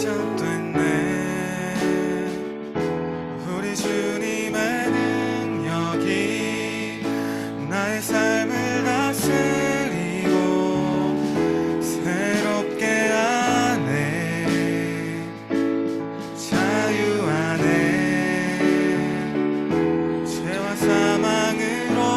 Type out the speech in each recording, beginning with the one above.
시작됐네. 우리 주님의 능력이 나의 삶을 다스리고 새롭게 하네. 자유하네. 죄와 사망으로부터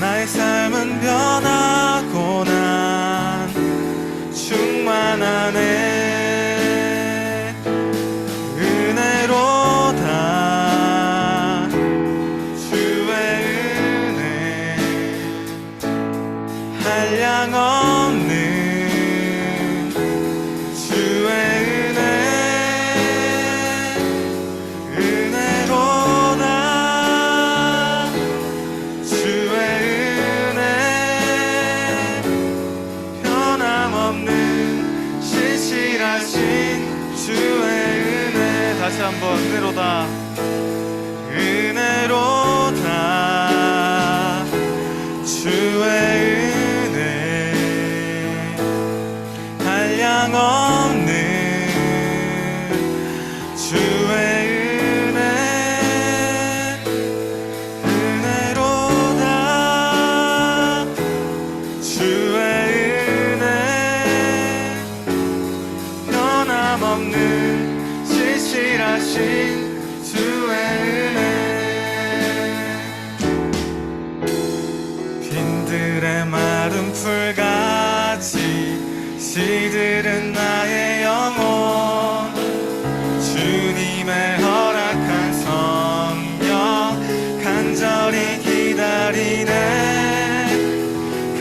나의 삶은 변하고 난 충만하네. 은혜로다 주의 은혜 한량 없는 주의 은혜 은혜로다 주의 은혜 변함없는 신실하신 주의 은혜. 다시 한번 은혜로다 은혜로다 주의 은혜 한량 없는 주의 은혜 은혜로다 주의 은혜 변함없는 신실하신 주의 은혜. 빈들의 마른 풀같이 시들은 나의 영혼 주님의 허락한 성령 간절히 기다리네.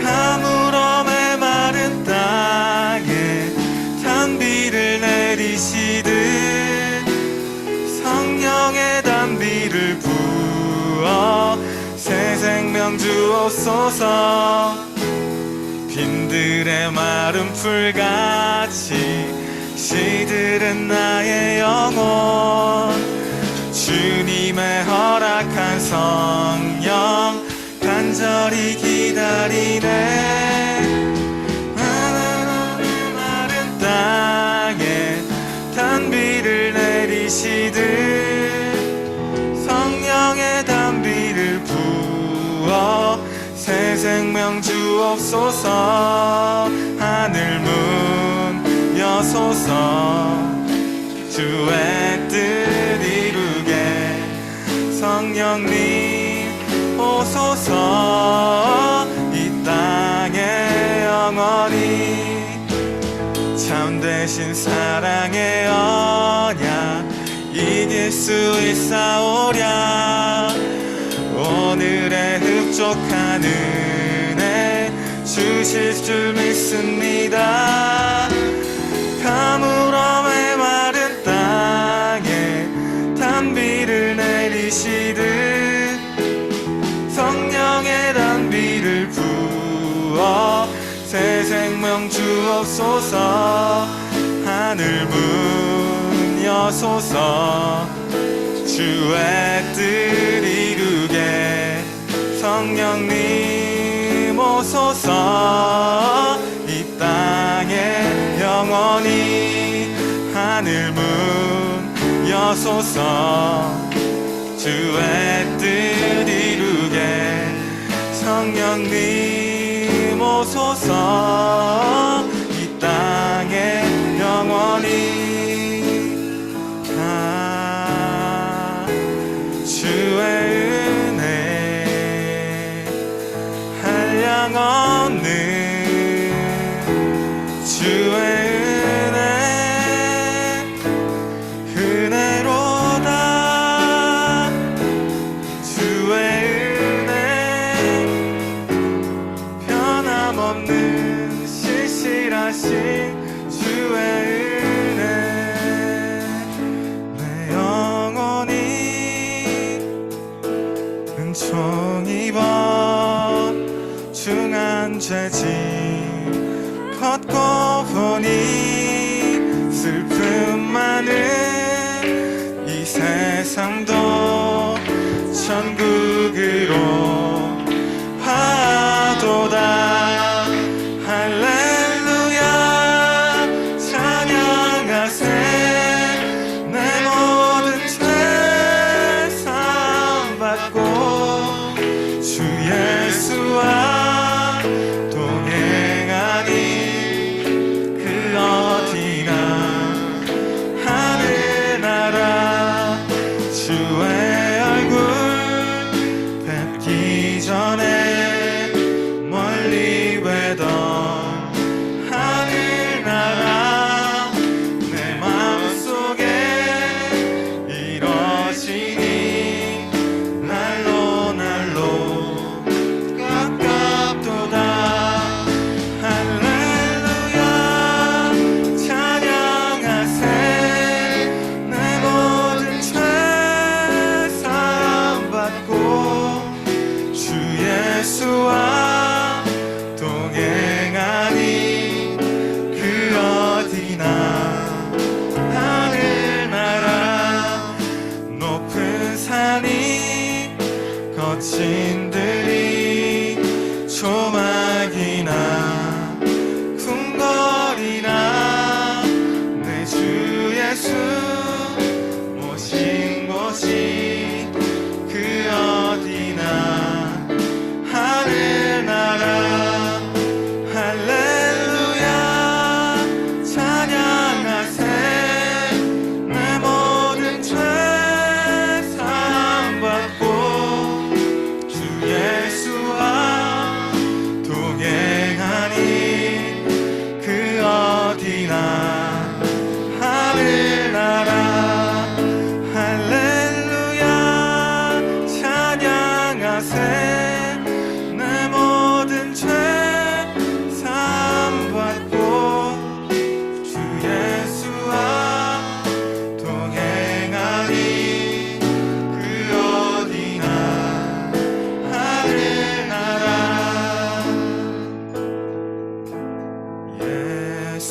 가물어 메마른 땅에 단비를 내리시듯 성령의 단비를 부어 새 생명 주옵소서. 빈들의 마른 풀같이 시들은 나의 영혼 주님의 허락한 성령 간절히 기다리네. 마른 땅에 단비를 내리시듯 성령의 단비를 부어 새 생명 주옵소서. 하늘 문 여소서 주의 뜻 이루게 성령님 오소서. 이 땅에 영원히 참되신 사랑의 언약 이길 수 있사오랴. 오늘의 흡족한 은혜 주실 줄 믿습니다. 가물어 메마른 땅에 단비를 내리시듯 성령의 단비를 부어 새 생명 주옵소서. 하늘 문 여소서 주의 뜻 이루게 성령님 오소서. 이 땅에 영원히 하늘 문 여소서 주의 뜻 성령님 오소서 이 땅에 영원히 주의 은혜 한량없는 주의 은혜로다 주의 은혜 변함없는 실실하신 주의 은혜 내 영혼이 은총 입어 중한 죄짐 걷고 보니 슬픔 많은 이 세상도 천국으로 화도다 할렐루야 찬양하세 내 모든 죄 사함받고 주 예수와 동행하니 그 어디나 하늘나라 주의 얼굴 뵙기 전에 멀리 외던 하늘나라 내 마음속에 이뤄지니 날로 날로 가깝도다 할렐루야 찬양하세 내 모든 죄 사함받고 주 예수와 동행하니 그 어디나 하늘나라 높은 산이 거친 들이 조막이나 궁궐이나 내 주 예수 모신 곳이 그 어디나 하늘나라 할렐루야 찬양하세 내 모든 죄 사함받고 주 예수와 동행하니 그 어디나 하늘나라 할렐루야 찬양하세 내 모든 죄 사함받고 주 예수와 동행하니 그 어디나 하늘나라 예수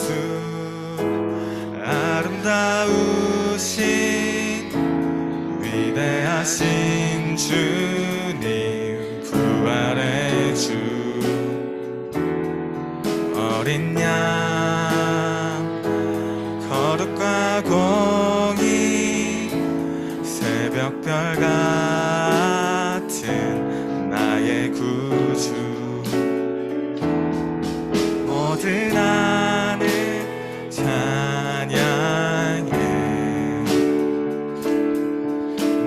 아름다우신 위대하신 주님 부활의 주 어린 양 거룩과 공의 새벽별 같은 나의 구주 모든 하늘 찬양해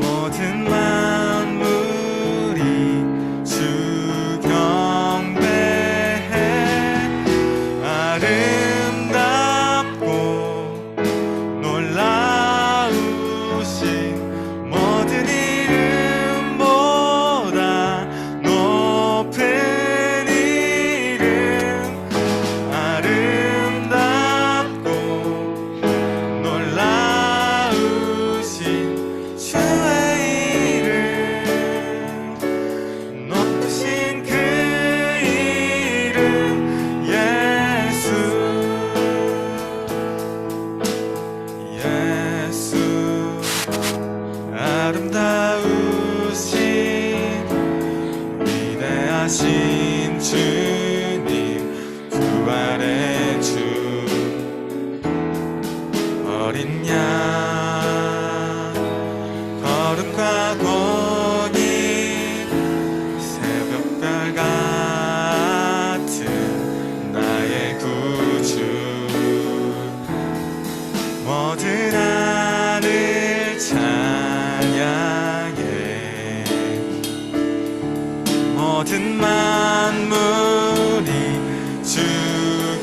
모든 만물이 주 경배해 아름답고 놀라우신 모든 이름보다 높은 이름 아름답고 놀라우신 주의 이름 높으신 그 이름 예수 예수 아름다우신 위대하신 주님 부활의 주 어린 양 거룩과 공의 새벽별 같은 모든 만물이 주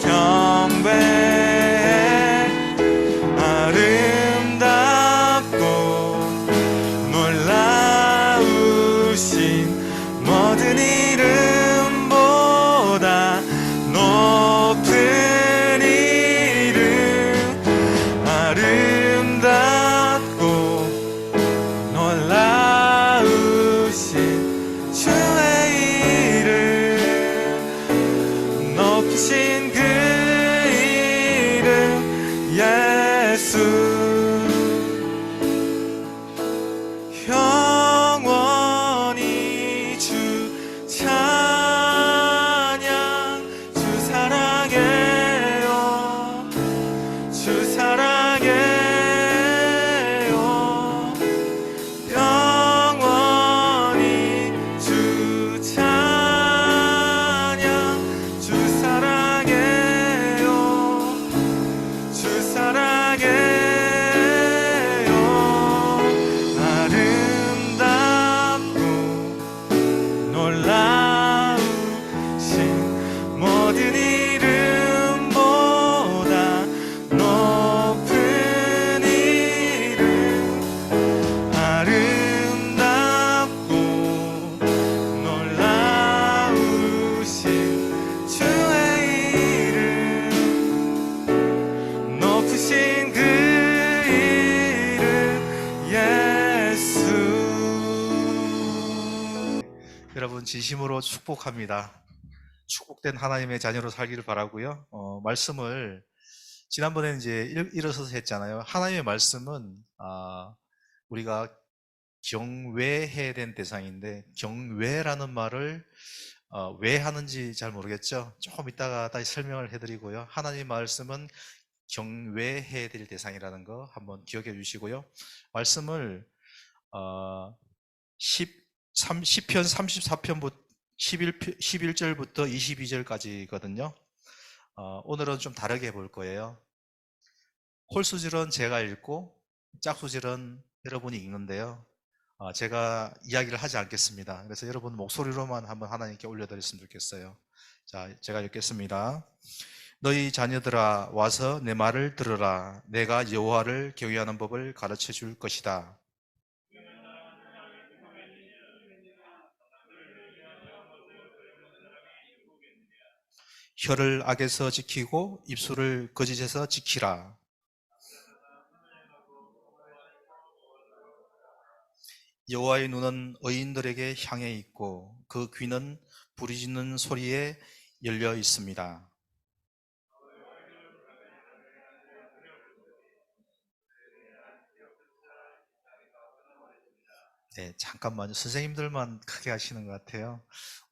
경배해. 아름답고 놀라우신 모든 이름보다 높은 이름, 아름답고 놀라우신 주의 이름, 높으신 그 이름 예수. 영원히 주 찬양. 주 사랑해요, 주 사랑해요. 영원히 주 찬양. 주 사랑해요, 주 사랑해요. 아름답고 놀라우신 모든 이름보다 높은 이름, 아름답고 놀라우신 주의 이름, 높으신 그 이름 예수. 여러분 진심으로 축복합니다. 축복된 하나님의 자녀로 살기를 바라고요. 말씀을 지난번에 이제 일어서서 했잖아요. 하나님의 말씀은 우리가 경외해야 되는 대상인데, 경외라는 말을 왜 하는지 잘 모르겠죠. 조금 이따가 다시 설명을 해드리고요. 하나님의 말씀은 경외해야 될 대상이라는 거 한번 기억해 주시고요. 말씀을 시편 34편부터 11절부터 22절까지거든요. 오늘은 좀 다르게 해볼 거예요. 홀수절은 제가 읽고 짝수절은 여러분이 읽는데요. 제가 이야기를 하지 않겠습니다. 그래서 여러분 목소리로만 한번 하나님께 올려드렸으면 좋겠어요. 자, 제가 읽겠습니다. 너희 자녀들아, 와서 내 말을 들으라. 내가 여호와를 경외하는 법을 가르쳐 줄 것이다. 혀를 악에서 지키고 입술을 거짓에서 지키라. 여호와의 눈은 의인들에게 향해 있고 그 귀는 부르짖는 소리에 열려 있습니다. 네, 잠깐만요. 선생님들만 크게 하시는 것 같아요.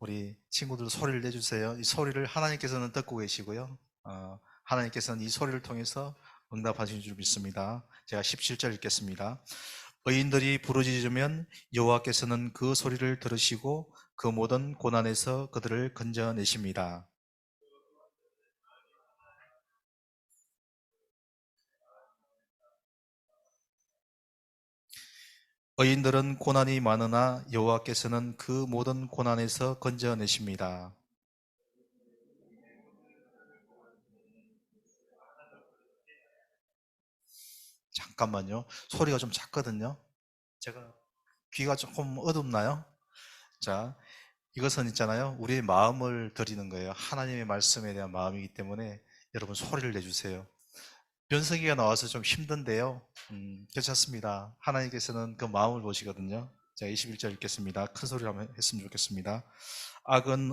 우리 친구들 소리를 내주세요. 이 소리를 하나님께서는 듣고 계시고요. 하나님께서는 이 소리를 통해서 응답하신 줄 믿습니다. 제가 17절 읽겠습니다. 의인들이 부르짖으면 여호와께서는 그 소리를 들으시고 그 모든 고난에서 그들을 건져내십니다. 의인들은 고난이 많으나 여호와께서는 그 모든 고난에서 건져내십니다. 잠깐만요. 소리가 좀 작거든요. 제가 귀가 조금 어둡나요? 자, 이것은 있잖아요. 우리의 마음을 드리는 거예요. 하나님의 말씀에 대한 마음이기 때문에 여러분 소리를 내주세요. 변성기가 나와서 좀 힘든데요. 괜찮습니다. 하나님께서는 그 마음을 보시거든요. 자, 21절 읽겠습니다. 큰 소리로 한번 했으면 좋겠습니다. 악은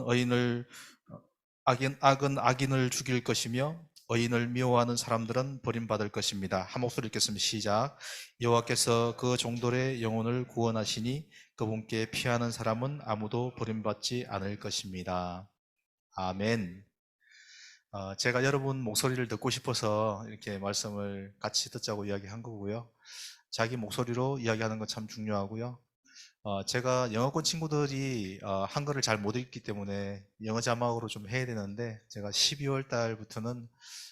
악인을 죽일 것이며 의인을 미워하는 사람들은 버림받을 것입니다. 한 목소리 읽겠습니다. 시작. 여호와께서 그 종들의 영혼을 구원하시니 그분께 피하는 사람은 아무도 버림받지 않을 것입니다. 아멘. 제가 여러분 목소리를 듣고 싶어서 이렇게 말씀을 같이 듣자고 이야기한 거고요. 자기 목소리로 이야기하는 건 참 중요하고요. 제가 영어권 친구들이 한글을 잘 못 읽기 때문에 영어 자막으로 좀 해야 되는데 제가 12월 달부터는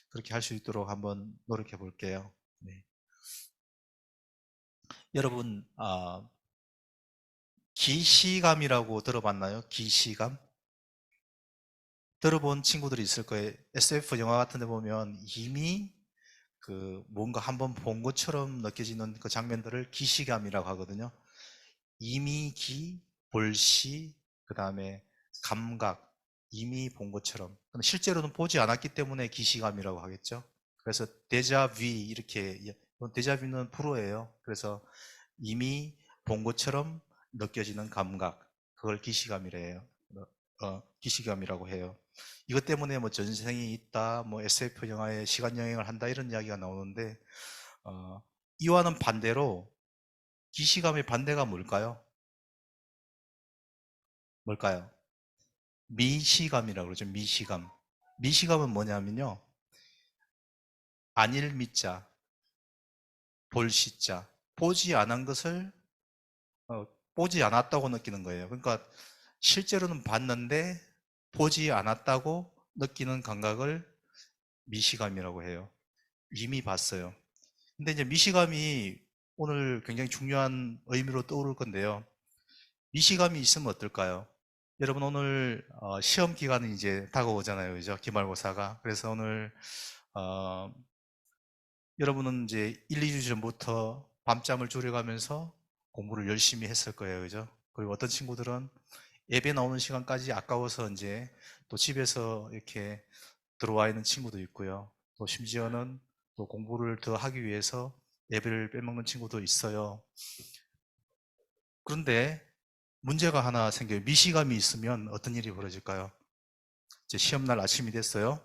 그렇게 할 수 있도록 한번 노력해 볼게요. 네. 여러분, 기시감이라고 들어봤나요? 기시감? 들어본 친구들이 있을 거예요. SF 영화 같은 데 보면 이미 그 뭔가 한번 본 것처럼 느껴지는 그 장면들을 기시감이라고 하거든요. 이미 볼시, 그 다음에 감각, 이미 본 것처럼. 근데 실제로는 보지 않았기 때문에 기시감이라고 하겠죠. 그래서 데자뷰 이렇게, 데자뷰는 불어예요. 그래서 이미 본 것처럼 느껴지는 감각, 그걸 기시감이래요. 기시감이라고 해요. 이것 때문에 뭐 전생이 있다, 뭐 SF 영화에 시간 여행을 한다 이런 이야기가 나오는데 이와는 반대로 기시감의 반대가 뭘까요? 뭘까요? 미시감이라고 그러죠. 미시감. 미시감은 뭐냐면요. 안일 미자, 볼 시자. 보지 않은 것을 보지 않았다고 느끼는 거예요. 그러니까 실제로는 봤는데 보지 않았다고 느끼는 감각을 미시감이라고 해요. 이미 봤어요. 근데 이제 미시감이 오늘 굉장히 중요한 의미로 떠오를 건데요. 미시감이 있으면 어떨까요? 여러분 오늘 시험 기간이 이제 다가오잖아요. 그죠? 기말고사가. 그래서 오늘 어, 여러분은 이제 1, 2주 전부터 밤잠을 줄여가면서 공부를 열심히 했을 거예요. 그죠? 그리고 어떤 친구들은 예배 나오는 시간까지 아까워서 이제 또 집에서 이렇게 들어와 있는 친구도 있고요. 또 심지어는 또 공부를 더 하기 위해서 예배를 빼먹는 친구도 있어요. 그런데 문제가 하나 생겨요. 미시감이 있으면 어떤 일이 벌어질까요? 이제 시험날 아침이 됐어요.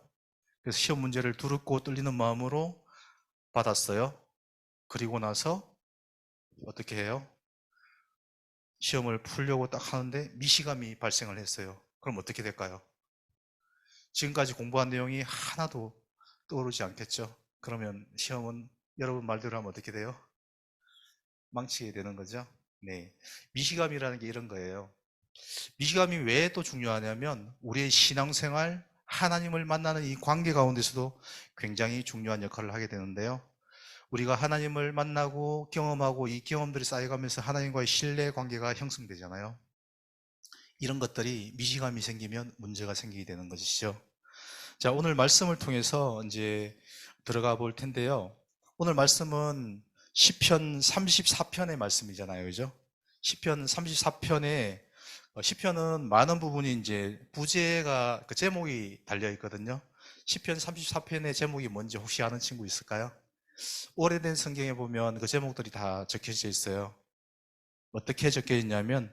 그래서 시험 문제를 두렵고 떨리는 마음으로 받았어요. 그리고 나서 어떻게 해요? 시험을 풀려고 딱 하는데 미시감이 발생을 했어요. 그럼 어떻게 될까요? 지금까지 공부한 내용이 하나도 떠오르지 않겠죠? 그러면 시험은 여러분 말대로 하면 어떻게 돼요? 망치게 되는 거죠? 네. 미시감이라는 게 이런 거예요. 미시감이 왜 또 중요하냐면 우리의 신앙생활, 하나님을 만나는 이 관계 가운데서도 굉장히 중요한 역할을 하게 되는데요. 우리가 하나님을 만나고 경험하고 이 경험들이 쌓여가면서 하나님과의 신뢰 관계가 형성되잖아요. 이런 것들이 미시감이 생기면 문제가 생기게 되는 것이죠. 자, 오늘 말씀을 통해서 이제 들어가 볼 텐데요. 오늘 말씀은 시편 34편의 말씀이잖아요. 그죠? 시편 34편에 시편은 많은 부분이 이제 부제가 그 제목이 달려 있거든요. 시편 34편의 제목이 뭔지 혹시 아는 친구 있을까요? 오래된 성경에 보면 그 제목들이 다 적혀져 있어요. 어떻게 적혀 있냐면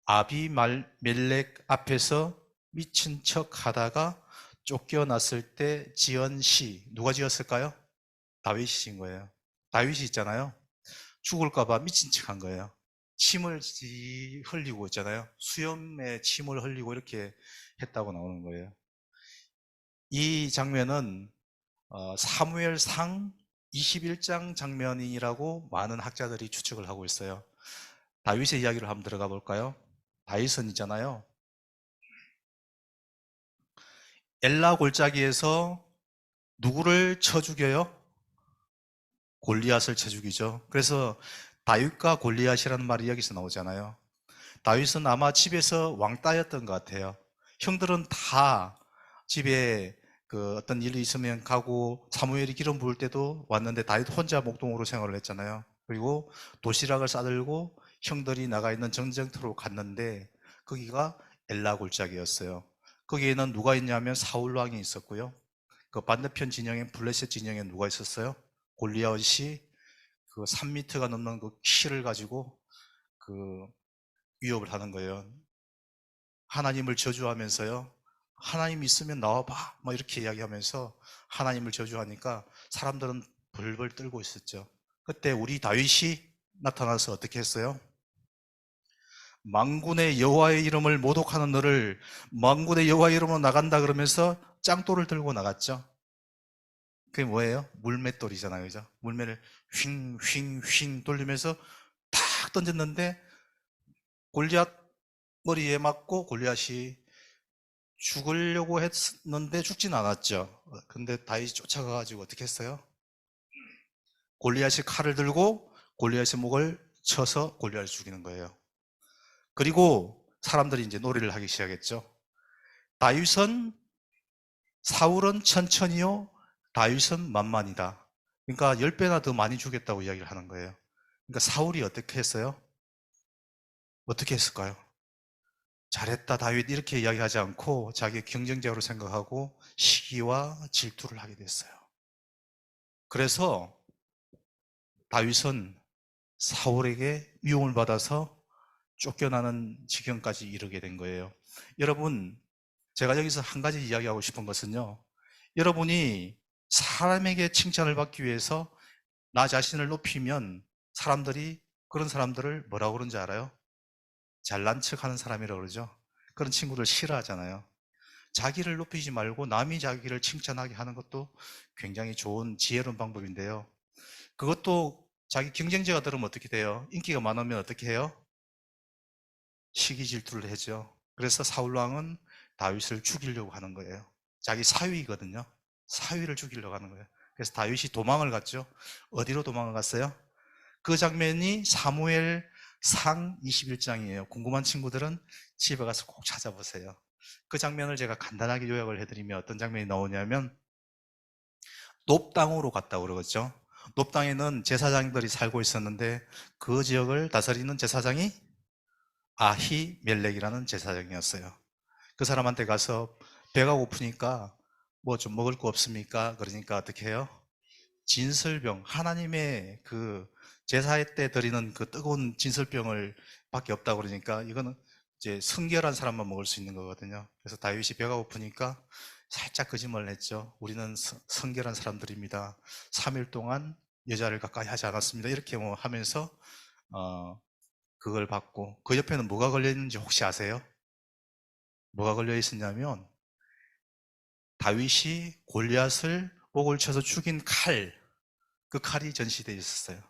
아비멜렉 앞에서 미친 척 하다가 쫓겨났을 때 지은 시 누가 지었을까요? 다윗이 지은 거예요. 다윗이 있잖아요. 죽을까봐 미친 척 한 거예요. 침을 흘리고 있잖아요. 수염에 침을 흘리고 이렇게 했다고 나오는 거예요. 이 장면은 사무엘상 21장 장면이라고 많은 학자들이 추측을 하고 있어요. 다윗의 이야기를 한번 들어가 볼까요? 다윗은 있잖아요. 엘라 골짜기에서 누구를 쳐 죽여요? 골리앗을 쳐 죽이죠. 그래서 다윗과 골리앗이라는 말이 여기서 나오잖아요. 다윗은 아마 집에서 왕따였던 것 같아요. 형들은 다 집에 그 어떤 일이 있으면 가고 사무엘이 기름 부을 때도 왔는데 다윗 혼자 목동으로 생활을 했잖아요. 그리고 도시락을 싸들고 형들이 나가 있는 전쟁터로 갔는데 거기가 엘라 골짜기였어요. 거기에는 누가 있냐면 사울 왕이 있었고요. 그 반대편 진영에 블레셋 진영에 누가 있었어요? 골리앗이 그 3m가 넘는 그 키를 가지고 그 위협을 하는 거예요. 하나님을 저주하면서요. 하나님 있으면 나와봐. 뭐 이렇게 이야기하면서 하나님을 저주하니까 사람들은 벌벌 떨고 있었죠. 그때 우리 다윗이 나타나서 어떻게 했어요? 만군의 여호와의 이름을 모독하는 너를 만군의 여호와의 이름으로 나간다 그러면서 짱돌을 들고 나갔죠. 그게 뭐예요? 물맷돌이잖아요. 그죠? 물매를 휙 돌리면서 탁 던졌는데 골리앗 머리에 맞고 골리앗이 죽으려고 했는데 죽진 않았죠. 근데 다윗이 쫓아가가지고 어떻게 했어요? 골리앗이 칼을 들고 골리앗의 목을 쳐서 골리앗을 죽이는 거예요. 그리고 사람들이 이제 놀이를 하기 시작했죠. 다윗은 사울은 천천히요, 다윗은 만만이다. 그러니까 10배나 더 많이 주겠다고 이야기를 하는 거예요. 그러니까 사울이 어떻게 했어요? 어떻게 했을까요? 잘했다 다윗 이렇게 이야기하지 않고 자기 경쟁자로 생각하고 시기와 질투를 하게 됐어요. 그래서 다윗은 사울에게 미움을 받아서 쫓겨나는 지경까지 이르게 된 거예요. 여러분, 제가 여기서 한 가지 이야기하고 싶은 것은요, 여러분이 사람에게 칭찬을 받기 위해서 나 자신을 높이면 사람들이 그런 사람들을 뭐라고 그러는지 알아요? 잘난 척 하는 사람이라고 그러죠. 그런 친구들 싫어하잖아요. 자기를 높이지 말고 남이 자기를 칭찬하게 하는 것도 굉장히 좋은 지혜로운 방법인데요. 그것도 자기 경쟁자가 들으면 어떻게 돼요? 인기가 많으면 어떻게 해요? 시기 질투를 하죠. 그래서 사울왕은 다윗을 죽이려고 하는 거예요. 자기 사위거든요. 사위를 죽이려고 하는 거예요. 그래서 다윗이 도망을 갔죠. 어디로 도망을 갔어요? 그 장면이 사무엘 상 21장이에요. 궁금한 친구들은 집에 가서 꼭 찾아보세요. 그 장면을 제가 간단하게 요약을 해드리면 어떤 장면이 나오냐면 높당으로 갔다고 그러겠죠. 높당에는 제사장들이 살고 있었는데 그 지역을 다스리는 제사장이 아히멜렉이라는 제사장이었어요. 그 사람한테 가서 배가 고프니까 뭐 좀 먹을 거 없습니까? 그러니까 어떻게 해요? 진설병, 하나님의 그 제사회 때 드리는 그 뜨거운 진설병을 밖에 없다고 그러니까 이거는 이제 성결한 사람만 먹을 수 있는 거거든요. 그래서 다윗이 배가 고프니까 살짝 거짓말을 했죠. 우리는 성결한 사람들입니다. 3일 동안 여자를 가까이 하지 않았습니다. 이렇게 뭐 하면서 그걸 받고 그 옆에는 뭐가 걸려 있는지 혹시 아세요? 뭐가 걸려 있었냐면 다윗이 골리앗을 목을 쳐서 죽인 칼, 그 칼이 전시되어 있었어요.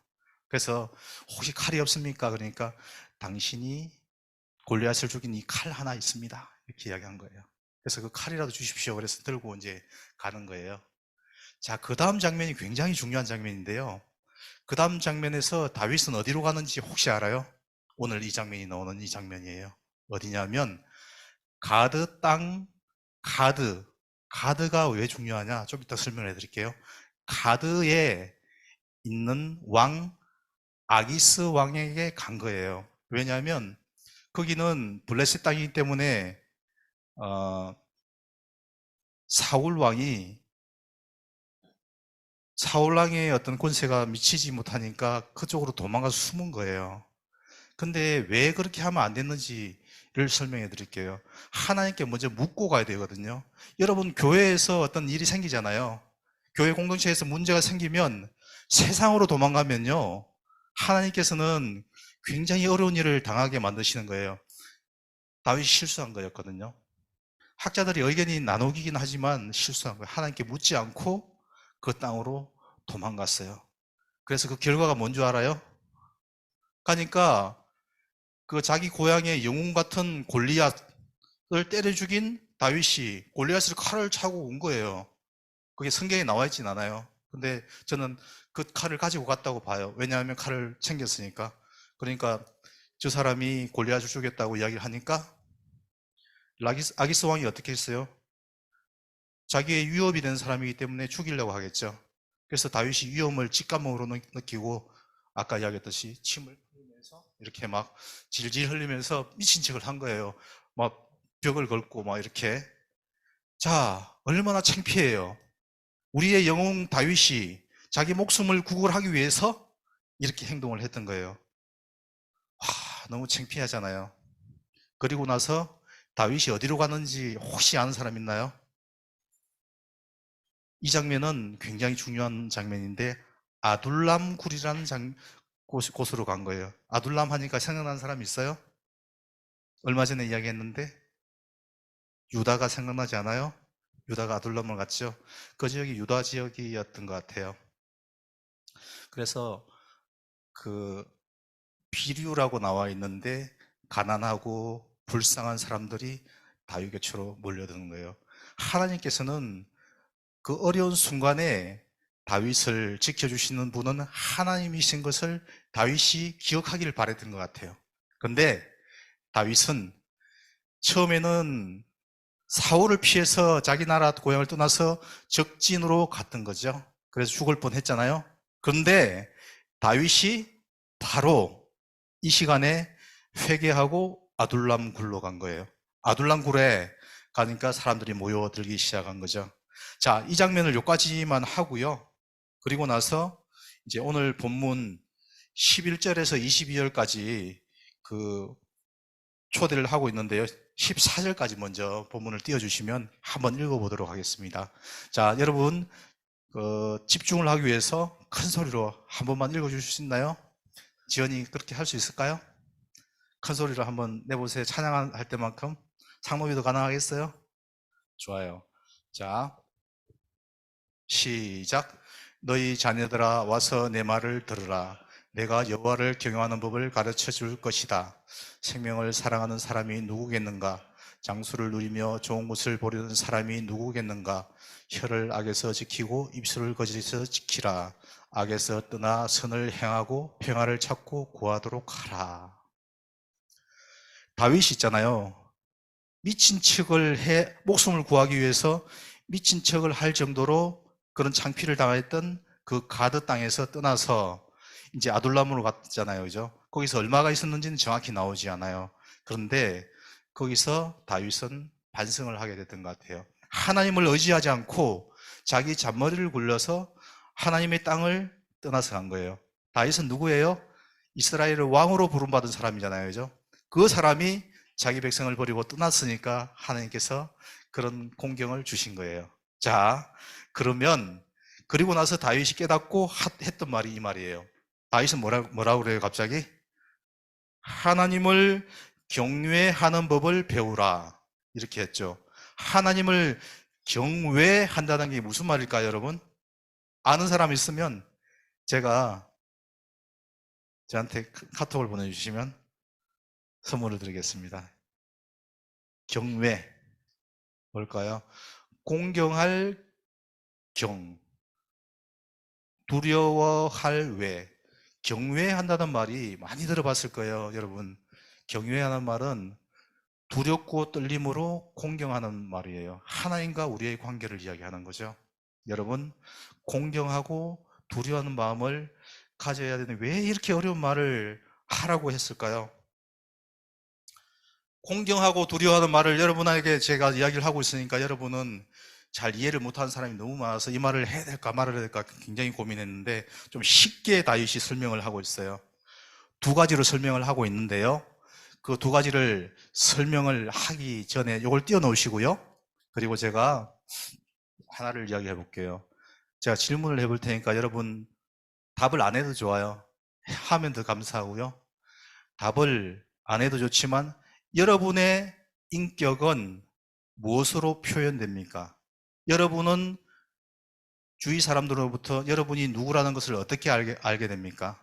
그래서 혹시 칼이 없습니까? 그러니까 당신이 골리앗을 죽인 이 칼 하나 있습니다. 이렇게 이야기한 거예요. 그래서 그 칼이라도 주십시오. 그래서 들고 이제 가는 거예요. 자, 그 다음 장면이 굉장히 중요한 장면인데요. 그 다음 장면에서 다윗은 어디로 가는지 혹시 알아요? 오늘 이 장면이 나오는 이 장면이에요. 어디냐면 가드 땅, 가드가 왜 중요하냐? 좀 이따 설명해 드릴게요. 가드에 있는 왕 아기스 왕에게 간 거예요. 왜냐하면 거기는 블레셋 땅이기 때문에 사울 왕이 사울 왕의 어떤 권세가 미치지 못하니까 그쪽으로 도망가서 숨은 거예요. 근데 왜 그렇게 하면 안 됐는지를 설명해 드릴게요. 하나님께 먼저 묻고 가야 되거든요. 여러분, 교회에서 어떤 일이 생기잖아요. 교회 공동체에서 문제가 생기면 세상으로 도망가면요, 하나님께서는 굉장히 어려운 일을 당하게 만드시는 거예요. 다윗이 실수한 거였거든요. 학자들이 의견이 나누긴 하지만 실수한 거예요. 하나님께 묻지 않고 그 땅으로 도망갔어요. 그래서 그 결과가 뭔 줄 알아요? 가니까 그 자기 고향의 영웅 같은 골리앗을 때려 죽인 다윗이 골리앗을 칼을 차고 온 거예요. 그게 성경에 나와 있진 않아요. 근데 저는 그 칼을 가지고 갔다고 봐요. 왜냐하면 칼을 챙겼으니까. 그러니까 저 사람이 골리앗을 죽였다고 이야기를 하니까 아기스 왕이 어떻게 했어요? 자기의 위협이 되는 사람이기 때문에 죽이려고 하겠죠. 그래서 다윗이 위험을 직감으로 느끼고 아까 이야기했듯이 침을 흘리면서 이렇게 막 질질 흘리면서 미친 척을 한 거예요. 막 벽을 걸고 막 이렇게. 자, 얼마나 창피해요. 우리의 영웅 다윗이 자기 목숨을 구걸하기 위해서 이렇게 행동을 했던 거예요. 너무 창피하잖아요. 그리고 나서 다윗이 어디로 가는지 혹시 아는 사람 있나요? 이 장면은 굉장히 중요한 장면인데 아둘람 굴이라는 곳으로 간 거예요. 아둘람 하니까 생각나는 사람 있어요? 얼마 전에 이야기했는데 유다가 생각나지 않아요? 유다가 아둘람을 갔죠. 그 지역이 유다 지역이었던 것 같아요. 그래서 그 비류라고 나와 있는데 가난하고 불쌍한 사람들이 다윗 곁으로 몰려드는 거예요. 하나님께서는 그 어려운 순간에 다윗을 지켜주시는 분은 하나님이신 것을 다윗이 기억하기를 바랬던 것 같아요. 근데 다윗은 처음에는 사울을 피해서 자기 나라 고향을 떠나서 적진으로 갔던 거죠. 그래서 죽을 뻔했잖아요. 그런데 다윗이 바로 이 시간에 회개하고 아둘람 굴로 간 거예요. 아둘람 굴에 가니까 사람들이 모여들기 시작한 거죠. 자, 이 장면을 여기까지만 하고요. 그리고 나서 이제 오늘 본문 11절에서 22절까지 그 초대를 하고 있는데요. 14절까지 먼저 본문을 띄워주시면 한번 읽어보도록 하겠습니다. 자, 여러분 집중을 하기 위해서 큰 소리로 한 번만 읽어주실 수 있나요? 지연이 그렇게 할 수 있을까요? 큰 소리로 한번 내보세요. 찬양할 때만큼. 상노비도 가능하겠어요? 좋아요. 자, 시작. 너희 자녀들아 와서 내 말을 들으라. 내가 여호와를 경외하는 법을 가르쳐 줄 것이다. 생명을 사랑하는 사람이 누구겠는가? 장수를 누리며 좋은 것을 보려는 사람이 누구겠는가? 혀를 악에서 지키고 입술을 거짓에서 지키라. 악에서 떠나 선을 행하고 평화를 찾고 구하도록 하라. 다윗이 있잖아요. 미친 척을 해 목숨을 구하기 위해서 미친 척을 할 정도로 그런 창피를 당했던 그 가드 땅에서 떠나서 이제 아둘람으로 갔잖아요. 그죠? 거기서 얼마가 있었는지는 정확히 나오지 않아요. 그런데 거기서 다윗은 반성을 하게 됐던 것 같아요. 하나님을 의지하지 않고 자기 잔머리를 굴려서 하나님의 땅을 떠나서 간 거예요. 다윗은 누구예요? 이스라엘의 왕으로 부름받은 사람이잖아요. 그죠? 그 사람이 자기 백성을 버리고 떠났으니까 하나님께서 그런 공경을 주신 거예요. 자, 그러면 그리고 나서 다윗이 깨닫고 했던 말이 이 말이에요. 다윗은 뭐라고 그래요 갑자기? 하나님을 경외하는 법을 배우라 이렇게 했죠. 하나님을 경외한다는 게 무슨 말일까요 여러분? 아는 사람 있으면 저한테 카톡을 보내주시면 선물을 드리겠습니다. 경외 뭘까요? 공경할 경, 두려워할 외. 경외한다는 말이 많이 들어봤을 거예요 여러분. 경외하는 말은 두렵고 떨림으로 공경하는 말이에요. 하나님과 우리의 관계를 이야기하는 거죠. 여러분, 공경하고 두려워하는 마음을 가져야 되는데 왜 이렇게 어려운 말을 하라고 했을까요? 공경하고 두려워하는 말을 여러분에게 제가 이야기를 하고 있으니까 여러분은 잘 이해를 못하는 사람이 너무 많아서 이 말을 해야 될까 말을 해야 될까 굉장히 고민했는데 좀 쉽게 다윗이 설명을 하고 있어요. 두 가지로 설명을 하고 있는데요. 그 두 가지를 설명을 하기 전에 이걸 띄워놓으시고요. 그리고 제가 하나를 이야기해 볼게요. 제가 질문을 해볼 테니까 여러분 답을 안 해도 좋아요. 하면 더 감사하고요. 답을 안 해도 좋지만 여러분의 인격은 무엇으로 표현됩니까? 여러분은 주위 사람들로부터 여러분이 누구라는 것을 어떻게 알게 됩니까?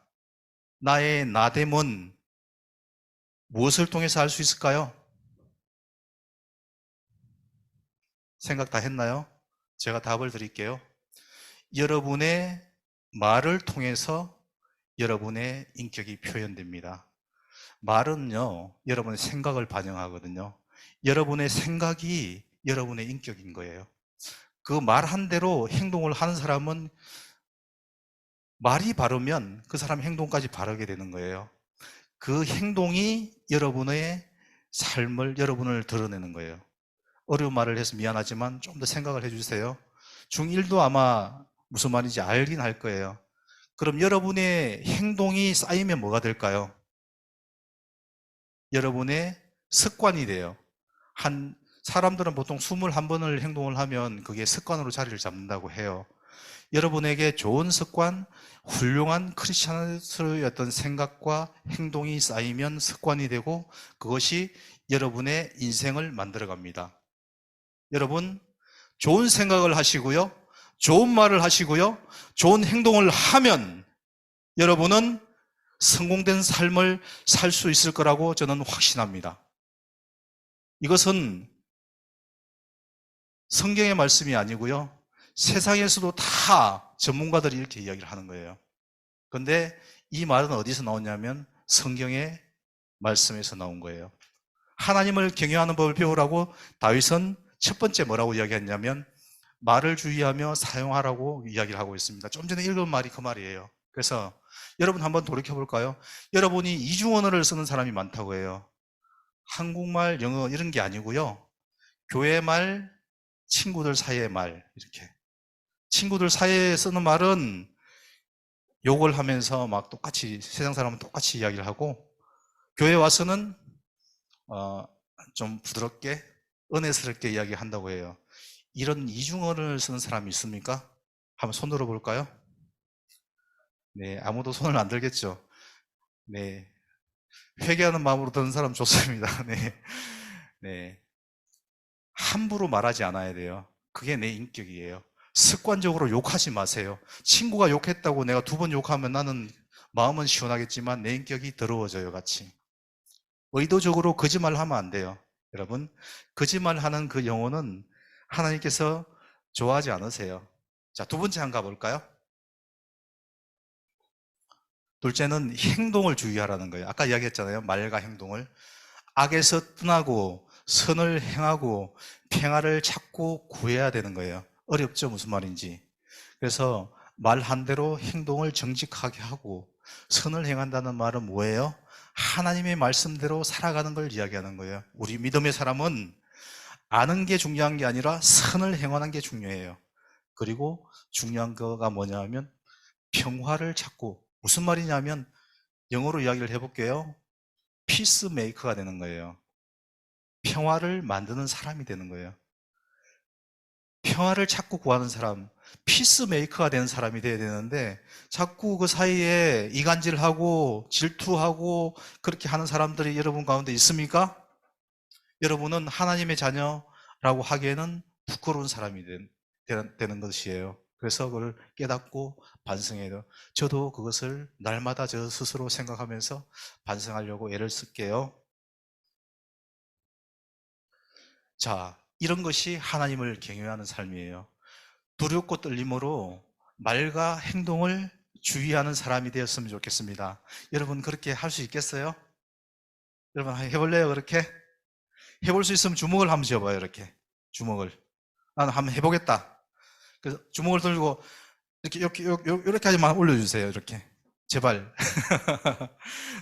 나의 나됨은 무엇을 통해서 알 수 있을까요? 생각 다 했나요? 제가 답을 드릴게요. 여러분의 말을 통해서 여러분의 인격이 표현됩니다. 말은요, 여러분의 생각을 반영하거든요. 여러분의 생각이 여러분의 인격인 거예요. 그 말한 대로 행동을 하는 사람은 말이 바르면 그 사람 행동까지 바르게 되는 거예요. 그 행동이 여러분의 삶을, 여러분을 드러내는 거예요. 어려운 말을 해서 미안하지만 좀 더 생각을 해주세요. 중1도 아마 무슨 말인지 알긴 할 거예요. 그럼 여러분의 행동이 쌓이면 뭐가 될까요? 여러분의 습관이 돼요. 사람들은 보통 21번을 행동을 하면 그게 습관으로 자리를 잡는다고 해요. 여러분에게 좋은 습관, 훌륭한 크리스찬의 어떤 생각과 행동이 쌓이면 습관이 되고 그것이 여러분의 인생을 만들어 갑니다. 여러분, 좋은 생각을 하시고요. 좋은 말을 하시고요. 좋은 행동을 하면 여러분은 성공된 삶을 살 수 있을 거라고 저는 확신합니다. 이것은 성경의 말씀이 아니고요. 세상에서도 다 전문가들이 이렇게 이야기를 하는 거예요. 그런데 이 말은 어디서 나오냐면 성경의 말씀에서 나온 거예요. 하나님을 경외하는 법을 배우라고 다윗은 첫 번째 뭐라고 이야기했냐면 말을 주의하며 사용하라고 이야기를 하고 있습니다. 좀 전에 읽은 말이 그 말이에요. 그래서 여러분 한번 돌이켜 볼까요? 여러분이 이중 언어를 쓰는 사람이 많다고 해요. 한국말, 영어 이런 게 아니고요. 교회 말, 친구들 사이의 말 이렇게. 친구들 사이에 쓰는 말은 욕을 하면서 막 똑같이 세상 사람은 똑같이 이야기를 하고 교회 와서는 좀 부드럽게 은혜스럽게 이야기한다고 해요. 이런 이중어를 쓰는 사람이 있습니까? 한번 손 들어 볼까요? 네, 아무도 손을 안 들겠죠. 네, 회개하는 마음으로 드는 사람 좋습니다. 네, 네, 함부로 말하지 않아야 돼요. 그게 내 인격이에요. 습관적으로 욕하지 마세요. 친구가 욕했다고 내가 두 번 욕하면 나는 마음은 시원하겠지만 내 인격이 더러워져요, 같이. 의도적으로 거짓말을 하면 안 돼요. 여러분, 거짓말하는 그 영혼은 하나님께서 좋아하지 않으세요. 자, 두 번째 한번 가볼까요? 둘째는 행동을 주의하라는 거예요. 아까 이야기했잖아요. 말과 행동을. 악에서 떠나고 선을 행하고 평화를 찾고 구해야 되는 거예요. 어렵죠? 무슨 말인지. 그래서 말한 대로 행동을 정직하게 하고 선을 행한다는 말은 뭐예요? 하나님의 말씀대로 살아가는 걸 이야기하는 거예요. 우리 믿음의 사람은 아는 게 중요한 게 아니라 선을 행하는 게 중요해요. 그리고 중요한 거가 뭐냐 하면 평화를 찾고, 무슨 말이냐면 영어로 이야기를 해볼게요. 피스메이커가 되는 거예요. 평화를 만드는 사람이 되는 거예요. 평화를 찾고 구하는 사람, 피스메이커가 되는 사람이 돼야 되는데 자꾸 그 사이에 이간질하고 질투하고 그렇게 하는 사람들이 여러분 가운데 있습니까? 여러분은 하나님의 자녀라고 하기에는 부끄러운 사람이 되는 것이에요. 그래서 그걸 깨닫고 반성해야 돼요. 저도 그것을 날마다 저 스스로 생각하면서 반성하려고 애를 쓸게요. 자, 이런 것이 하나님을 경외하는 삶이에요. 두렵고 떨림으로 말과 행동을 주의하는 사람이 되었으면 좋겠습니다. 여러분 그렇게 할 수 있겠어요? 여러분 해볼래요? 그렇게? 해볼 수 있으면 주먹을 한번 쥐어봐요. 이렇게 주먹을. 나는 한번 해보겠다. 그래서 주먹을 들고 이렇게 하지만 올려주세요. 이렇게 제발.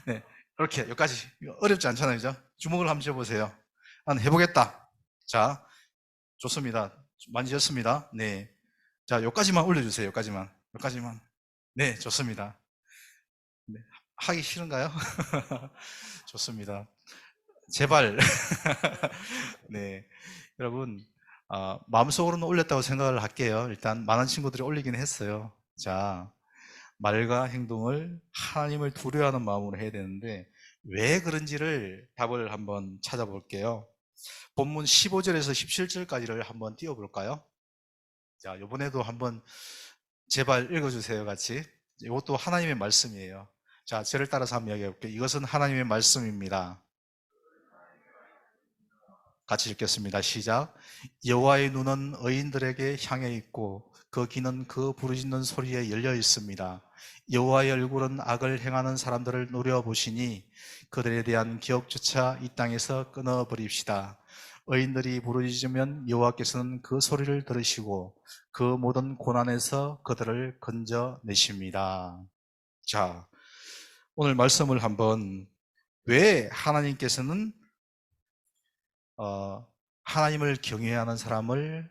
네, 이렇게 여기까지 어렵지 않잖아요, 그죠? 주먹을 한번 쥐어보세요. 나는 해보겠다. 자, 좋습니다. 만지셨습니다. 네, 자, 여기까지만 올려주세요. 여기까지만. 네, 좋습니다. 네, 하기 싫은가요? 좋습니다. 제발. 네, 여러분 마음속으로는 올렸다고 생각을 할게요. 일단 많은 친구들이 올리긴 했어요. 자, 말과 행동을 하나님을 두려워하는 마음으로 해야 되는데 왜 그런지를 답을 한번 찾아볼게요. 본문 15절에서 17절까지를 한번 띄워볼까요? 자, 이번에도 한번 제발 읽어주세요, 같이. 이것도 하나님의 말씀이에요. 자, 저를 따라서 한번 이야기해 볼게요. 이것은 하나님의 말씀입니다. 같이 읽겠습니다. 시작. 여호와의 눈은 의인들에게 향해 있고 그 귀는 그 부르짖는 소리에 열려 있습니다. 여호와의 얼굴은 악을 행하는 사람들을 노려보시니 그들에 대한 기억조차 이 땅에서 끊어버립시다. 의인들이 부르짖으면 여호와께서는 그 소리를 들으시고 그 모든 고난에서 그들을 건져내십니다. 자, 오늘 말씀을 한번 왜 하나님께서는 하나님을 경외하는 사람을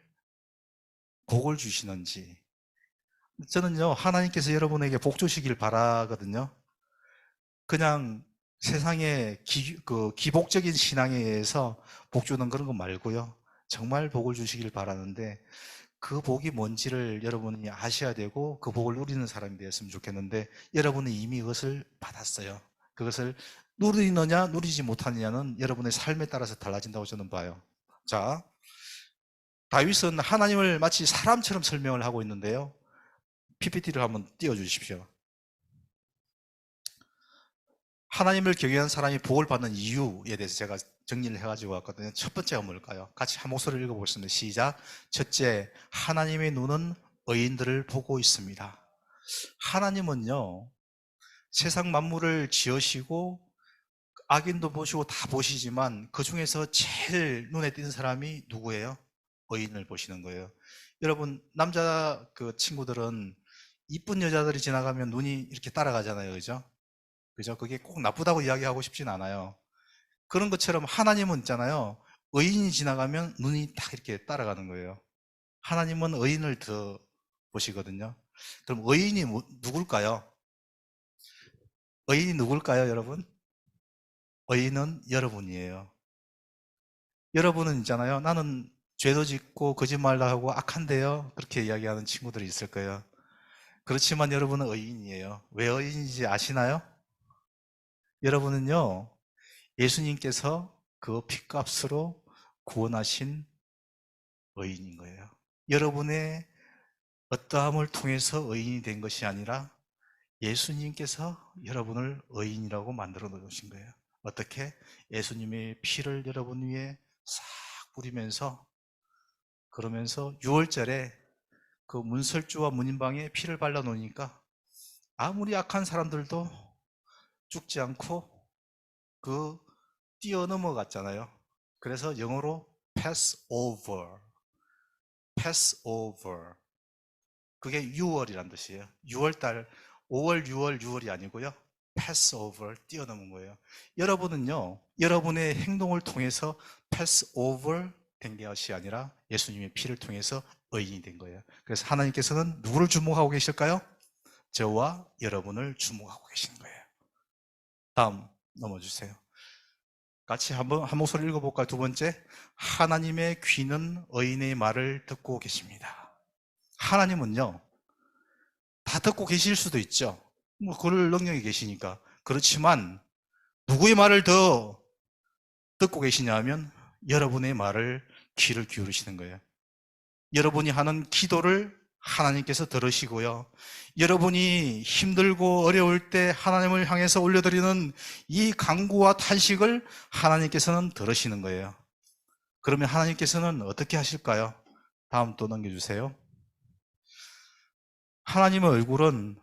복을 주시는지. 저는요, 하나님께서 여러분에게 복 주시길 바라거든요. 그냥 세상의 기복적인 신앙에 의해서 복 주는 그런 거 말고요. 정말 복을 주시길 바라는데 그 복이 뭔지를 여러분이 아셔야 되고 그 복을 누리는 사람이 되었으면 좋겠는데 여러분은 이미 그것을 받았어요. 그것을 누리느냐 누리지 못하느냐는 여러분의 삶에 따라서 달라진다고 저는 봐요. 자, 다윗은 하나님을 마치 사람처럼 설명을 하고 있는데요. PPT를 한번 띄워주십시오. 하나님을 경외한 사람이 복을 받는 이유에 대해서 제가 정리를 해가지고 왔거든요. 첫 번째가 뭘까요? 같이 한 목소리를 읽어보겠습니다. 시작. 첫째, 하나님의 눈은 의인들을 보고 있습니다. 하나님은요, 세상 만물을 지으시고 악인도 보시고 다 보시지만 그 중에서 제일 눈에 띄는 사람이 누구예요? 의인을 보시는 거예요. 여러분, 남자 그 친구들은 이쁜 여자들이 지나가면 눈이 이렇게 따라가잖아요. 그죠? 그죠? 그게 꼭 나쁘다고 이야기하고 싶진 않아요. 그런 것처럼 하나님은 있잖아요. 의인이 지나가면 눈이 딱 이렇게 따라가는 거예요. 하나님은 의인을 더 보시거든요. 그럼 의인이 누굴까요? 의인이 누굴까요, 여러분? 의인은 여러분이에요. 여러분은 있잖아요. 나는 죄도 짓고 거짓말도 하고 악한데요. 그렇게 이야기하는 친구들이 있을 거예요. 그렇지만 여러분은 의인이에요. 왜 의인인지 아시나요? 여러분은요, 예수님께서 그 핏값으로 구원하신 의인인 거예요. 여러분의 어떠함을 통해서 의인이 된 것이 아니라 예수님께서 여러분을 의인이라고 만들어 놓으신 거예요. 어떻게? 예수님의 피를 여러분 위에 싹 뿌리면서, 그러면서 6월절에 그 문설주와 문인방에 피를 발라 놓으니까 아무리 악한 사람들도 죽지 않고 그 뛰어넘어갔잖아요. 그래서 영어로 pass over, pass over. 그게 6월이란 뜻이에요. 6월달, 5월, 6월, 6월이 아니고요. pass over, 뛰어넘은 거예요. 여러분은요, 여러분의 행동을 통해서 pass over 된 것이 아니라 예수님의 피를 통해서 의인이 된 거예요. 그래서 하나님께서는 누구를 주목하고 계실까요? 저와 여러분을 주목하고 계신 거예요. 다음 넘어주세요. 같이 한번 한 목소리 읽어볼까요? 두 번째, 하나님의 귀는 의인의 말을 듣고 계십니다. 하나님은요, 다 듣고 계실 수도 있죠. 뭐 그럴 능력이 계시니까. 그렇지만 누구의 말을 더 듣고 계시냐 하면 여러분의 말을 귀를 기울이시는 거예요. 여러분이 하는 기도를 하나님께서 들으시고요. 여러분이 힘들고 어려울 때 하나님을 향해서 올려드리는 이 간구와 탄식을 하나님께서는 들으시는 거예요. 그러면 하나님께서는 어떻게 하실까요? 다음 또 넘겨주세요. 하나님의 얼굴은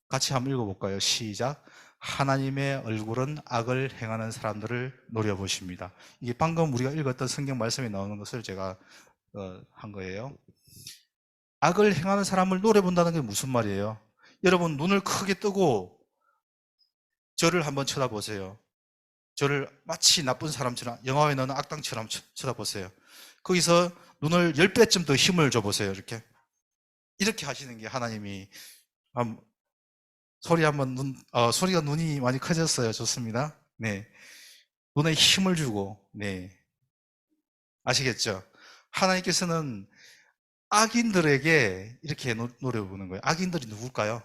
같이 한번 읽어볼까요? 시작. 하나님의 얼굴은 악을 행하는 사람들을 노려보십니다. 이게 방금 우리가 읽었던 성경 말씀에 나오는 것을 제가 한 거예요. 악을 행하는 사람을 노려본다는 게 무슨 말이에요? 여러분, 눈을 크게 뜨고 저를 한번 쳐다보세요. 저를 마치 나쁜 사람처럼, 영화에 나오는 악당처럼 쳐다보세요. 거기서 눈을 10배쯤 더 힘을 줘보세요. 이렇게 하시는 게 하나님이. 소리 한번 소리가 눈이 많이 커졌어요. 좋습니다. 네. 눈에 힘을 주고, 네. 아시겠죠? 하나님께서는 악인들에게 이렇게 노려보는 거예요. 악인들이 누굴까요?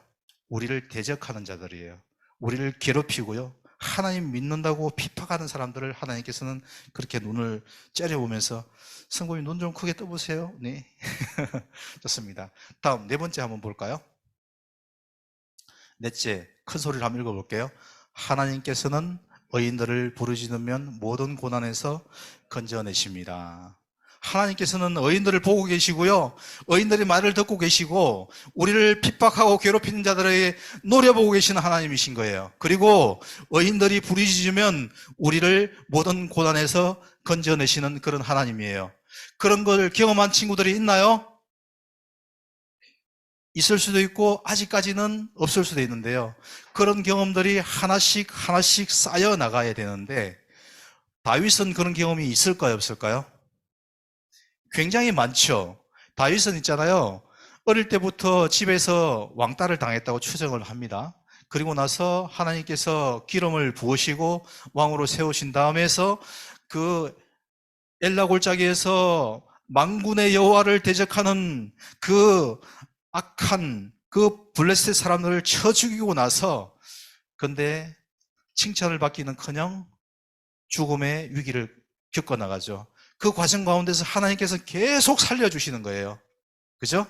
우리를 대적하는 자들이에요. 우리를 괴롭히고요. 하나님 믿는다고 핍박하는 사람들을 하나님께서는 그렇게 눈을 째려보면서, 성도님 눈 좀 크게 떠보세요. 네. 좋습니다. 다음 네 번째 한번 볼까요? 넷째, 큰 소리를 한번 읽어볼게요. 하나님께서는 의인들을 부르짖으면 모든 고난에서 건져내십니다. 하나님께서는 의인들을 보고 계시고요. 의인들의 말을 듣고 계시고 우리를 핍박하고 괴롭히는 자들에게 노려보고 계시는 하나님이신 거예요. 그리고 의인들이 부르짖으면 우리를 모든 고난에서 건져내시는 그런 하나님이에요. 그런 걸 경험한 친구들이 있나요? 있을 수도 있고 아직까지는 없을 수도 있는데요. 그런 경험들이 하나씩 하나씩 쌓여 나가야 되는데 다윗은 그런 경험이 있을까요? 없을까요? 굉장히 많죠. 다윗은 있잖아요. 어릴 때부터 집에서 왕따를 당했다고 추정을 합니다. 그리고 나서 하나님께서 기름을 부으시고 왕으로 세우신 다음에서 그 엘라 골짜기에서 만군의 여호와를 대적하는 그 악한 그 블레셋 사람들을 쳐 죽이고 나서, 근데 칭찬을 받기는커녕 죽음의 위기를 겪어나가죠. 그 과정 가운데서 하나님께서 계속 살려주시는 거예요. 그죠?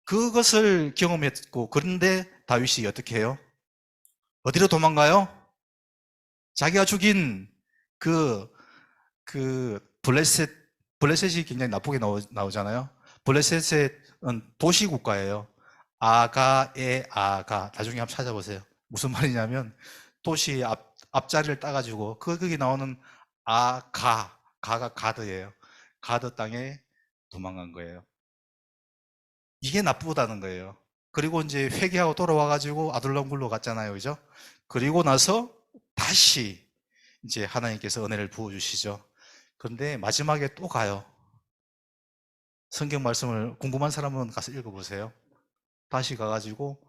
그것을 경험했고, 그런데 다윗이 어떻게 해요? 어디로 도망가요? 자기가 죽인 그 블레셋이 굉장히 나쁘게 나오잖아요. 블레셋은 도시국가예요. 아가의 아가. 나중에 한번 찾아보세요. 무슨 말이냐면 도시 앞자리를 따가지고 거기 나오는 가가 가드예요. 가드 땅에 도망간 거예요. 이게 나쁘다는 거예요. 그리고 이제 회개하고 돌아와가지고 아둘람 굴로 갔잖아요. 그죠? 그리고 나서 다시 이제 하나님께서 은혜를 부어주시죠. 그런데 마지막에 또 가요. 성경 말씀을 궁금한 사람은 가서 읽어보세요. 다시 가가지고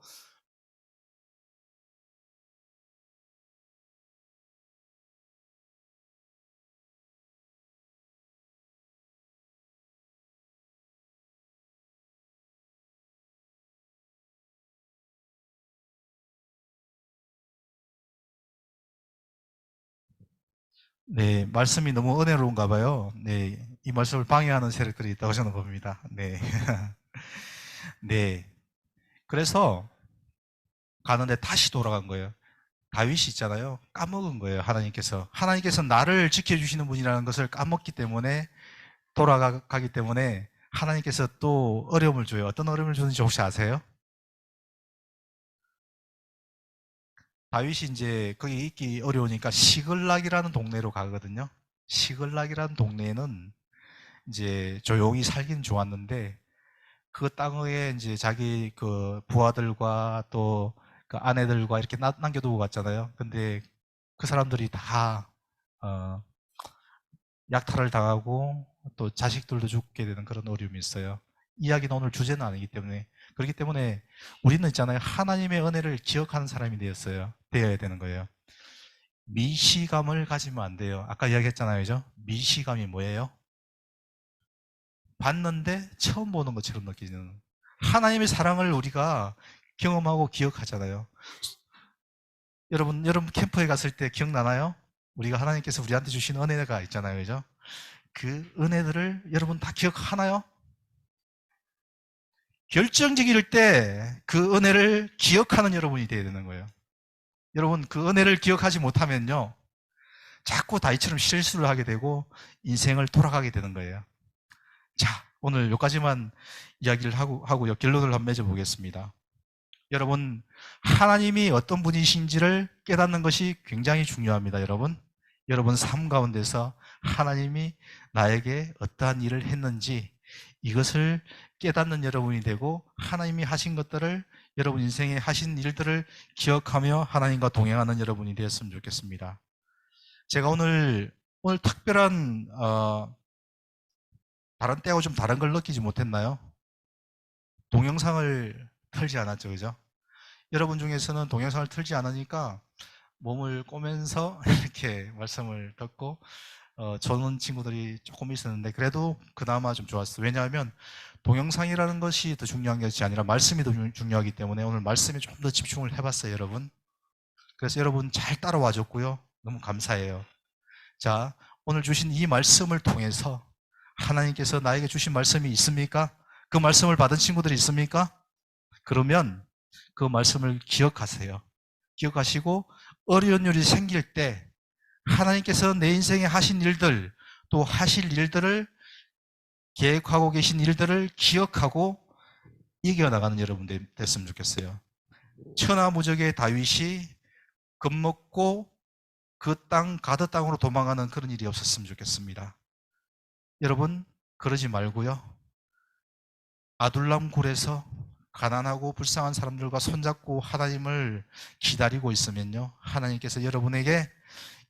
네, 말씀이 너무 은혜로운가 봐요. 네, 이 말씀을 방해하는 세력들이 있다고 저는 봅니다. 네. 네. 그래서 가는데 다시 돌아간 거예요. 다윗이 있잖아요. 까먹은 거예요. 하나님께서 나를 지켜주시는 분이라는 것을 까먹기 때문에 돌아가기 때문에 하나님께서 또 어려움을 줘요. 어떤 어려움을 주는지 혹시 아세요? 다윗이 이제 거기 있기 어려우니까 시글락이라는 동네로 가거든요. 시글락이라는 동네에는 이제 조용히 살긴 좋았는데 그 땅에 이제 자기 그 부하들과 또 그 아내들과 이렇게 남겨두고 갔잖아요. 근데 그 사람들이 다 약탈을 당하고 또 자식들도 죽게 되는 그런 어려움이 있어요. 이야기는 오늘 주제는 아니기 때문에. 그렇기 때문에 우리는 있잖아요. 하나님의 은혜를 기억하는 사람이 되어야 되는 거예요. 미시감을 가지면 안 돼요. 아까 이야기했잖아요. 그죠? 미시감이 뭐예요? 봤는데 처음 보는 것처럼 느끼는. 하나님의 사랑을 우리가 경험하고 기억하잖아요. 여러분 캠프에 갔을 때 기억나나요? 우리가 하나님께서 우리한테 주신 은혜가 있잖아요. 그죠? 그 은혜들을 여러분 다 기억하나요? 결정적일 때 그 은혜를 기억하는 여러분이 되어야 되는 거예요. 여러분 그 은혜를 기억하지 못하면요. 자꾸 다이처럼 실수를 하게 되고 인생을 돌아가게 되는 거예요. 자, 오늘 여기까지만 이야기를 하고요. 결론을 한번 맺어보겠습니다. 여러분, 하나님이 어떤 분이신지를 깨닫는 것이 굉장히 중요합니다, 여러분. 여러분 삶 가운데서 하나님이 나에게 어떠한 일을 했는지 이것을 깨닫는 여러분이 되고 하나님이 하신 것들을 여러분 인생에 하신 일들을 기억하며 하나님과 동행하는 여러분이 되었으면 좋겠습니다. 제가 오늘 특별한 다른 때하고 좀 다른 걸 느끼지 못했나요? 동영상을 틀지 않았죠, 그죠? 여러분 중에서는 동영상을 틀지 않으니까 몸을 꼬면서 이렇게 말씀을 듣고 저는 친구들이 조금 있었는데 그래도 그나마 좀 좋았어요. 왜냐하면 동영상이라는 것이 더 중요한 것이 아니라 말씀이 더 중요하기 때문에 오늘 말씀에 좀 더 집중을 해봤어요, 여러분. 그래서 여러분 잘 따라와 줬고요. 너무 감사해요. 자, 오늘 주신 이 말씀을 통해서 하나님께서 나에게 주신 말씀이 있습니까? 그 말씀을 받은 친구들이 있습니까? 그러면 그 말씀을 기억하세요. 기억하시고 어려운 일이 생길 때 하나님께서 내 인생에 하신 일들 또 하실 일들을 계획하고 계신 일들을 기억하고 이겨나가는 여러분들 됐으면 좋겠어요. 천하무적의 다윗이 겁먹고 그 땅 가드 땅으로 도망가는 그런 일이 없었으면 좋겠습니다. 여러분 그러지 말고요. 아둘람 굴에서 가난하고 불쌍한 사람들과 손잡고 하나님을 기다리고 있으면요. 하나님께서 여러분에게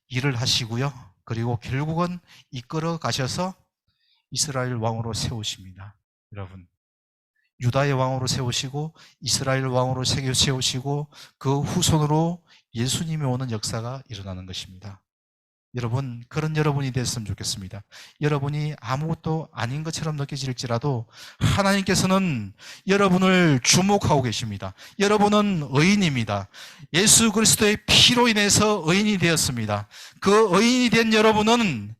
일을 하시고요. 그리고 결국은 이끌어 가셔서 이스라엘 왕으로 세우십니다. 여러분. 유다의 왕으로 세우시고 이스라엘 왕으로 세우시고 그 후손으로 예수님이 오는 역사가 일어나는 것입니다. 여러분, 그런 여러분이 됐으면 좋겠습니다. 여러분이 아무것도 아닌 것처럼 느껴질지라도 하나님께서는 여러분을 주목하고 계십니다. 여러분은 의인입니다. 예수 그리스도의 피로 인해서 의인이 되었습니다. 그 의인이 된 여러분은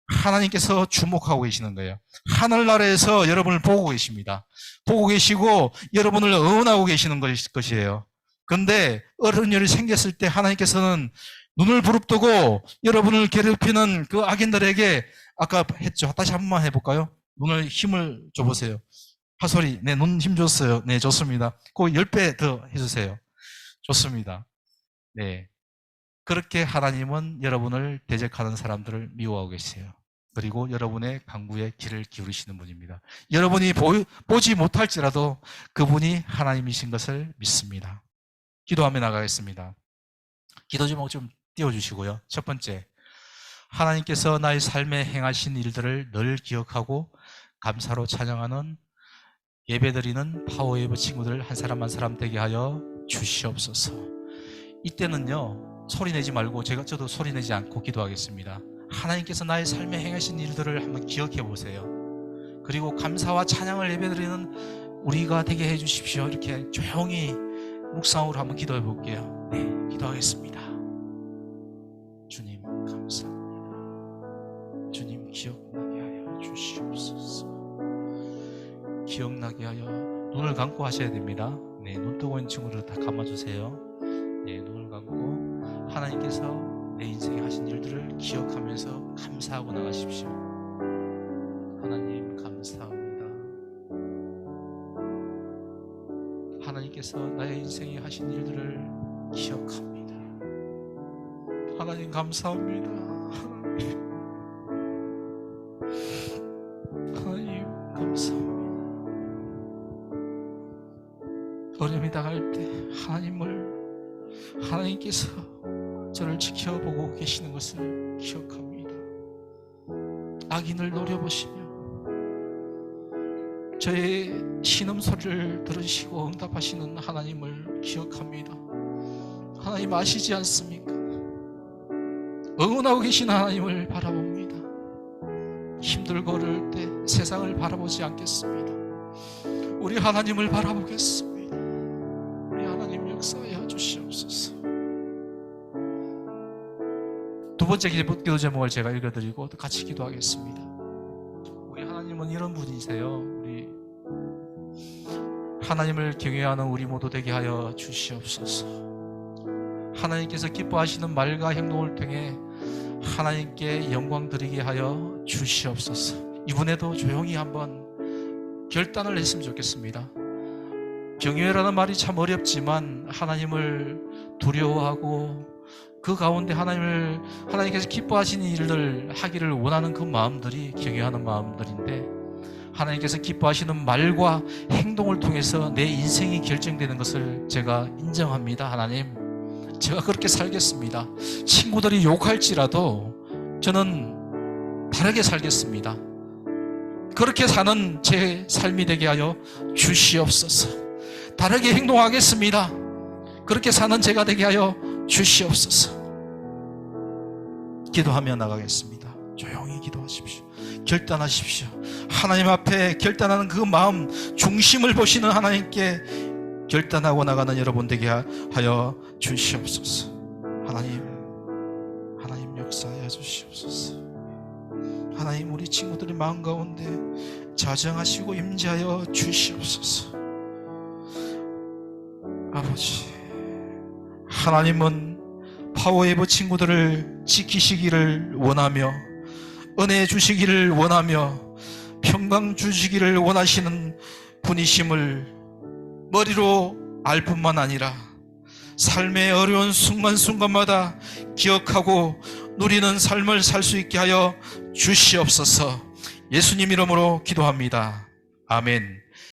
하나님께서 주목하고 계시는 거예요. 하늘나라에서 여러분을 보고 계십니다. 보고 계시고 여러분을 응원하고 계시는 것이에요. 그런데 어려운 일이 생겼을 때 하나님께서는 눈을 부릅뜨고 여러분을 괴롭히는 그 악인들에게 아까 했죠. 다시 한 번만 해볼까요? 눈을 힘을 줘보세요. 하소리, 네, 눈 힘 줬어요. 네, 좋습니다. 그 10배 더 해주세요. 좋습니다. 네. 그렇게 하나님은 여러분을 대적하는 사람들을 미워하고 계세요. 그리고 여러분의 강구에 귀를 기울이시는 분입니다. 여러분이 보지 못할지라도 그분이 하나님이신 것을 믿습니다. 기도하며 나가겠습니다. 기도 제목 좀 띄워주시고요. 첫 번째, 하나님께서 나의 삶에 행하신 일들을 늘 기억하고 감사로 찬양하는 예배드리는 파워웨이브 친구들 한 사람 한 사람 되게 하여 주시옵소서. 이때는요, 소리내지 말고 저도 소리내지 않고 기도하겠습니다. 하나님께서 나의 삶에 행하신 일들을 한번 기억해 보세요. 그리고 감사와 찬양을 예배드리는 우리가 되게 해 주십시오. 이렇게 조용히 묵상으로 한번 기도해 볼게요. 네, 기도하겠습니다. 주님 감사합니다. 주님 기억나게 하여 주시옵소서. 기억나게 하여. 눈을 감고 하셔야 됩니다. 네, 눈 뜨고 있는 친구들 다 감아주세요. 네, 눈을 감고 하나님께서 내 인생에 하신 일들을 기억하면서 감사하고 나가십시오. 하나님 감사합니다. 하나님께서 나의 인생에 하신 일들을 기억합니다. 하나님 감사합니다. 하나님 감사합니다. 어려움이 당할 때 하나님께서 저를 지켜보고 계시는 것을 기억합니다. 악인을 노려보시며 저의 신음소리를 들으시고 응답하시는 하나님을 기억합니다. 하나님 아시지 않습니까? 응원하고 계신 하나님을 바라봅니다. 힘들고 어려울 때 세상을 바라보지 않겠습니다. 우리 하나님을 바라보겠습니다. 우리 하나님 역사하여 주시옵소서. 두 번째 기도 제목을 제가 읽어드리고 또 같이 기도하겠습니다. 우리 하나님은 이런 분이세요. 우리 하나님을 경외하는 우리 모두 되게 하여 주시옵소서. 하나님께서 기뻐하시는 말과 행동을 통해 하나님께 영광 드리게 하여 주시옵소서. 이번에도 조용히 한번 결단을 했으면 좋겠습니다. 경외라는 말이 참 어렵지만 하나님을 두려워하고 그 가운데 하나님께서 기뻐하시는 일을 하기를 원하는 그 마음들이 경외하는 마음들인데, 하나님께서 기뻐하시는 말과 행동을 통해서 내 인생이 결정되는 것을 제가 인정합니다. 하나님, 제가 그렇게 살겠습니다. 친구들이 욕할지라도 저는 다르게 살겠습니다. 그렇게 사는 제 삶이 되게 하여 주시옵소서. 다르게 행동하겠습니다. 그렇게 사는 제가 되게 하여 주시옵소서. 기도하며 나가겠습니다. 조용히 기도하십시오. 결단하십시오. 하나님 앞에 결단하는 그 마음 중심을 보시는 하나님께 결단하고 나가는 여러분 되게 하여 주시옵소서. 하나님 역사하여 주시옵소서. 하나님, 우리 친구들의 마음 가운데 자정하시고 임재하여 주시옵소서. 아버지, 하나님은 파워웨이브 친구들을 지키시기를 원하며 은혜 주시기를 원하며 평강 주시기를 원하시는 분이심을 머리로 알 뿐만 아니라 삶의 어려운 순간순간마다 기억하고 누리는 삶을 살 수 있게 하여 주시옵소서. 예수님 이름으로 기도합니다. 아멘.